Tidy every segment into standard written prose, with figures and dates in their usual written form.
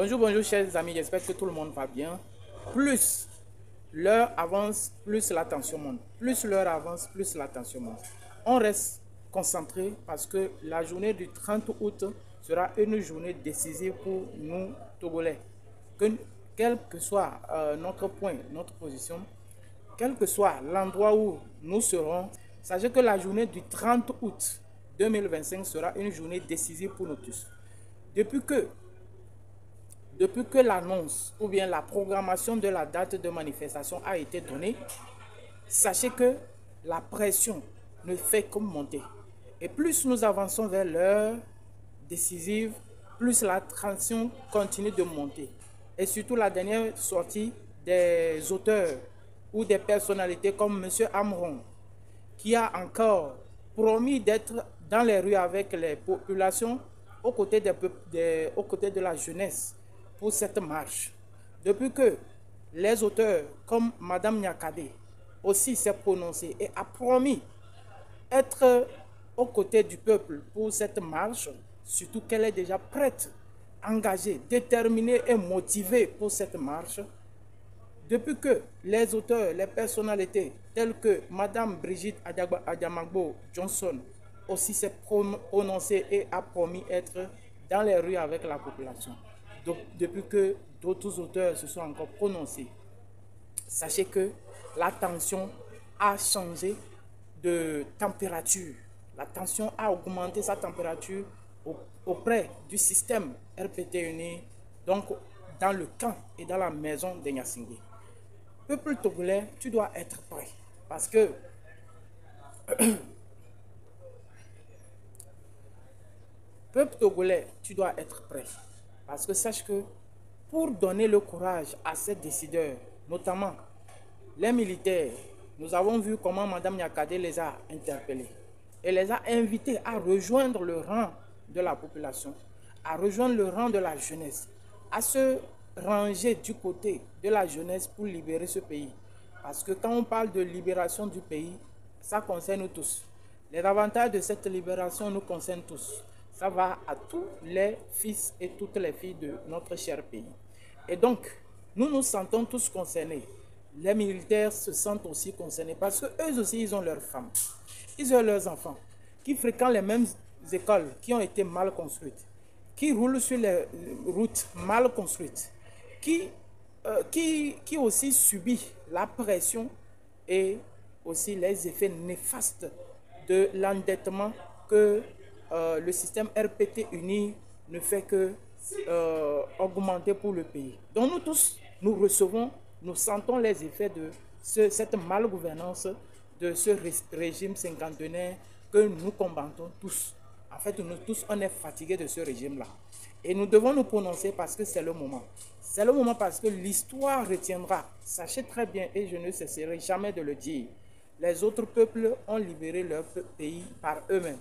Bonjour, bonjour chers amis, j'espère que tout le monde va bien. Plus l'heure avance, plus la tension monte. Plus l'heure avance, plus la tension monte. On reste concentré parce que la journée du 30 août sera une journée décisive pour nous, Togolais. Quel que soit notre point, notre position, quel que soit l'endroit où nous serons, sachez que la journée du 30 août 2025 sera une journée décisive pour nous tous. Depuis que Depuis que l'annonce ou bien la programmation de la date de manifestation a été donnée, sachez que la pression ne fait que monter. Et plus nous avançons vers l'heure décisive, plus la tension continue de monter. Et surtout la dernière sortie des auteurs ou des personnalités comme M. Amron, qui a encore promis d'être dans les rues avec les populations aux côtés de la jeunesse pour cette marche. Depuis que les auteurs comme Madame Nyakade aussi s'est prononcée et a promis être aux côtés du peuple pour cette marche, surtout qu'elle est déjà prête, engagée, déterminée et motivée pour cette marche. Depuis que les auteurs, les personnalités telles que Madame Brigitte Adiamagbo Johnson aussi s'est prononcée et a promis être dans les rues avec la population. Donc, depuis que d'autres auteurs se sont encore prononcés, sachez que la tension a changé de température. La tension a augmenté sa température auprès du système RPT uni, donc dans le camp et dans la maison de Nyasingé. Peuple togolais, tu dois être prêt. Parce que peuple togolais, tu dois être prêt. Parce que sache que pour donner le courage à ces décideurs, notamment les militaires, nous avons vu comment Mme Nyakade les a interpellés et les a invités à rejoindre le rang de la population, à rejoindre le rang de la jeunesse, à se ranger du côté de la jeunesse pour libérer ce pays. Parce que quand on parle de libération du pays, ça concerne nous tous. Les avantages de cette libération nous concernent tous. Ça va à tous les fils et toutes les filles de notre cher pays. Et donc, nous nous sentons tous concernés. Les militaires se sentent aussi concernés parce qu'eux aussi, ils ont leurs femmes, ils ont leurs enfants qui fréquentent les mêmes écoles qui ont été mal construites, qui roulent sur les routes mal construites, qui aussi subit la pression et aussi les effets néfastes de l'endettement que le système RPT uni ne fait que augmenter pour le pays. Donc nous tous, nous recevons, nous sentons les effets de cette malgouvernance, de ce régime cinquantenaire que nous combattons tous. En fait, nous tous, on est fatigués de ce régime-là. Et nous devons nous prononcer parce que c'est le moment. C'est le moment parce que l'histoire retiendra. Sachez très bien, et je ne cesserai jamais de le dire, les autres peuples ont libéré leur pays par eux-mêmes.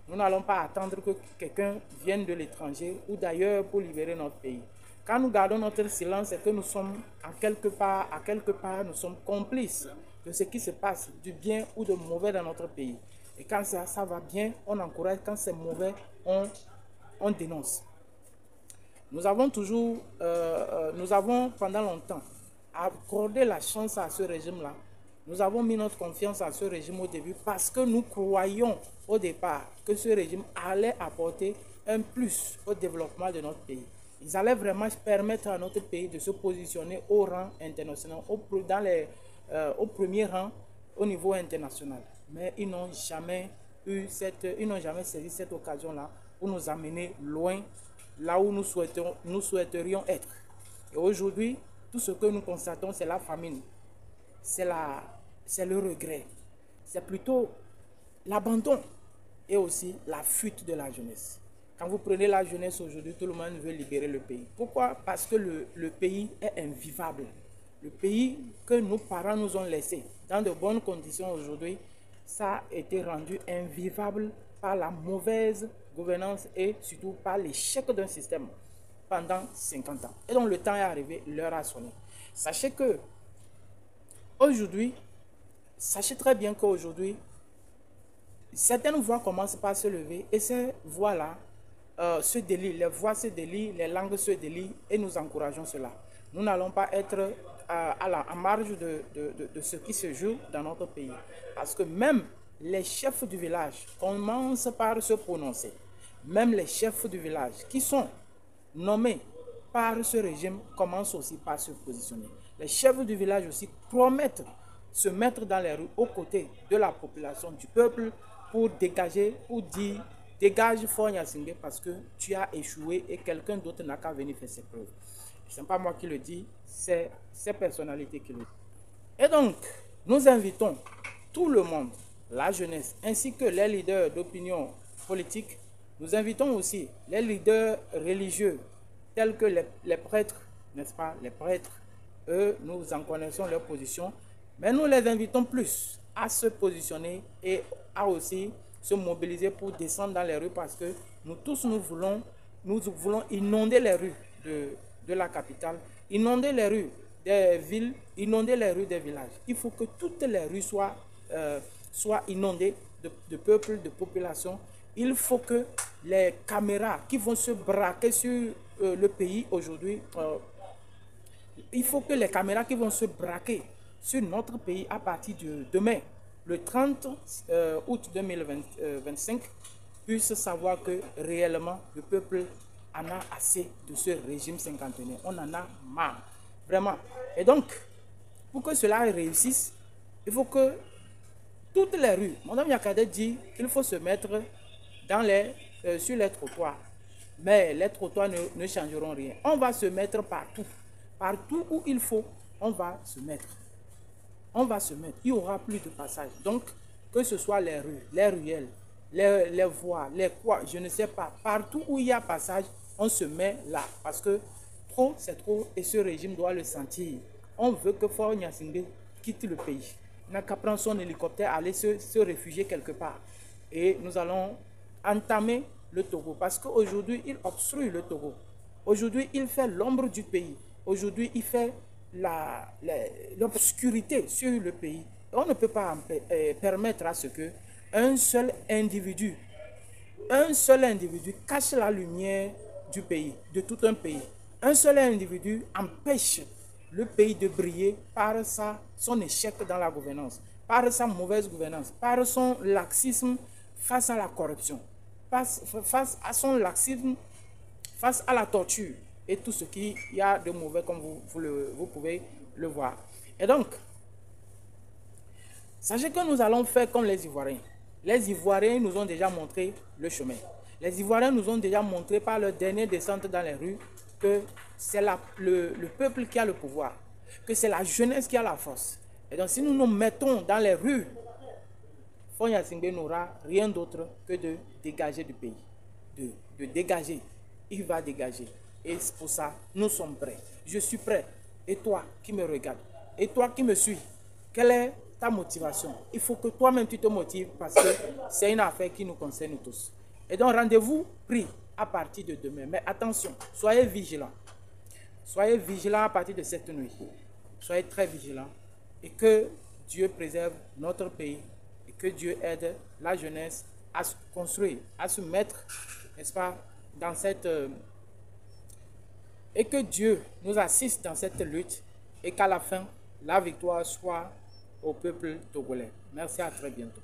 Nous n'allons pas attendre que quelqu'un vienne de l'étranger ou d'ailleurs pour libérer notre pays. Quand nous gardons notre silence, c'est que nous sommes à quelque part, nous sommes complices de ce qui se passe, du bien ou de mauvais dans notre pays. Et quand ça va bien, on encourage. Quand c'est mauvais, on dénonce. Nous avons pendant longtemps accordé la chance à ce régime-là. Nous avons mis notre confiance à ce régime au début parce que nous croyons au départ que ce régime allait apporter un plus au développement de notre pays. Ils allaient vraiment permettre à notre pays de se positionner au rang international, au premier rang au niveau international. Mais ils n'ont jamais saisi cette occasion-là pour nous amener loin, là où nous souhaiterions être. Et aujourd'hui, tout ce que nous constatons, c'est la famine, c'est le regret, c'est plutôt l'abandon et aussi la fuite de la jeunesse. Quand vous prenez la jeunesse aujourd'hui, tout le monde veut libérer le pays. Pourquoi? Parce que le pays est invivable. Le pays que nos parents nous ont laissé dans de bonnes conditions aujourd'hui, ça a été rendu invivable par la mauvaise gouvernance et surtout par l'échec d'un système pendant 50 ans. Et donc le temps est arrivé, l'heure a sonné. Sachez très bien qu'aujourd'hui, certaines voix commencent par se lever et ces voix-là se délient, les voix se délient, les langues se délient et nous encourageons cela. Nous n'allons pas être en marge de ce qui se joue dans notre pays. Parce que même les chefs du village commencent par se prononcer. Même les chefs du village qui sont nommés par ce régime commencent aussi par se positionner. Les chefs du village aussi promettent se mettre dans les rues aux côtés de la population, du peuple, pour dégager, pour dire dégage Faure Gnassingbé parce que tu as échoué et quelqu'un d'autre n'a qu'à venir faire ses preuves. Ce n'est pas moi qui le dis, c'est ces personnalités qui le disent. Et donc, nous invitons tout le monde, la jeunesse, ainsi que les leaders d'opinion politique. Nous invitons aussi les leaders religieux, tels que les prêtres, n'est-ce pas? Les prêtres, eux, nous en connaissons leur position, mais nous les invitons plus à se positionner et à aussi se mobiliser pour descendre dans les rues parce que nous tous, nous voulons inonder les rues de la capitale, inonder les rues des villes, inonder les rues des villages. Il faut que toutes les rues soient inondées de peuple, de population. Il faut que les caméras qui vont se braquer sur le pays aujourd'hui, il faut que les caméras qui vont se braquer sur notre pays à partir de demain, le 30 août 2025, puissent savoir que réellement le peuple en a assez de ce régime cinquantenaire. On en a marre, vraiment. Et donc, pour que cela réussisse, il faut que toutes les rues, Mme Yakadé dit qu'il faut se mettre sur les trottoirs. Mais les trottoirs ne changeront rien. On va se mettre partout. Partout où il faut, on va se mettre. On va se mettre. Il n'y aura plus de passage. Donc, que ce soit les rues, les ruelles, les voies, les quoi, je ne sais pas. Partout où il y a passage, on se met là. Parce que trop, c'est trop et ce régime doit le sentir. On veut que Faure Gnassingbé quitte le pays. Il n'a qu'à prendre son hélicoptère, aller se réfugier quelque part. Et nous allons entamer le Togo. Parce qu'aujourd'hui, il obstrue le Togo. Aujourd'hui, il fait l'ombre du pays. Aujourd'hui, il fait l'obscurité sur le pays. On ne peut pas permettre à ce que un seul individu cache la lumière du pays, de tout un pays. Un seul individu empêche le pays de briller par son échec dans la gouvernance, par sa mauvaise gouvernance, par son laxisme face à la corruption, face à son laxisme, face à la torture et tout ce qu'il y a de mauvais comme vous pouvez le voir. Et donc, sachez que nous allons faire comme les Ivoiriens. Les Ivoiriens nous ont déjà montré le chemin. Les Ivoiriens nous ont déjà montré par leur dernière descente dans les rues que c'est le peuple qui a le pouvoir, que c'est la jeunesse qui a la force. Et donc si nous nous mettons dans les rues, Faure Gnassingbé n'aura rien d'autre que de dégager du pays. De dégager. Il va dégager. Et pour ça, nous sommes prêts. Je suis prêt. Et toi qui me regardes, et toi qui me suis, quelle est ta motivation? Il faut que toi-même tu te motives parce que c'est une affaire qui nous concerne tous. Et donc rendez-vous pris à partir de demain. Mais attention, soyez vigilants. Soyez vigilants à partir de cette nuit. Soyez très vigilants. Et que Dieu préserve notre pays. Et que Dieu aide la jeunesse à se construire, à se mettre, n'est-ce pas, dans cette... et que Dieu nous assiste dans cette lutte. Et qu'à la fin, la victoire soit au peuple togolais. Merci, à très bientôt.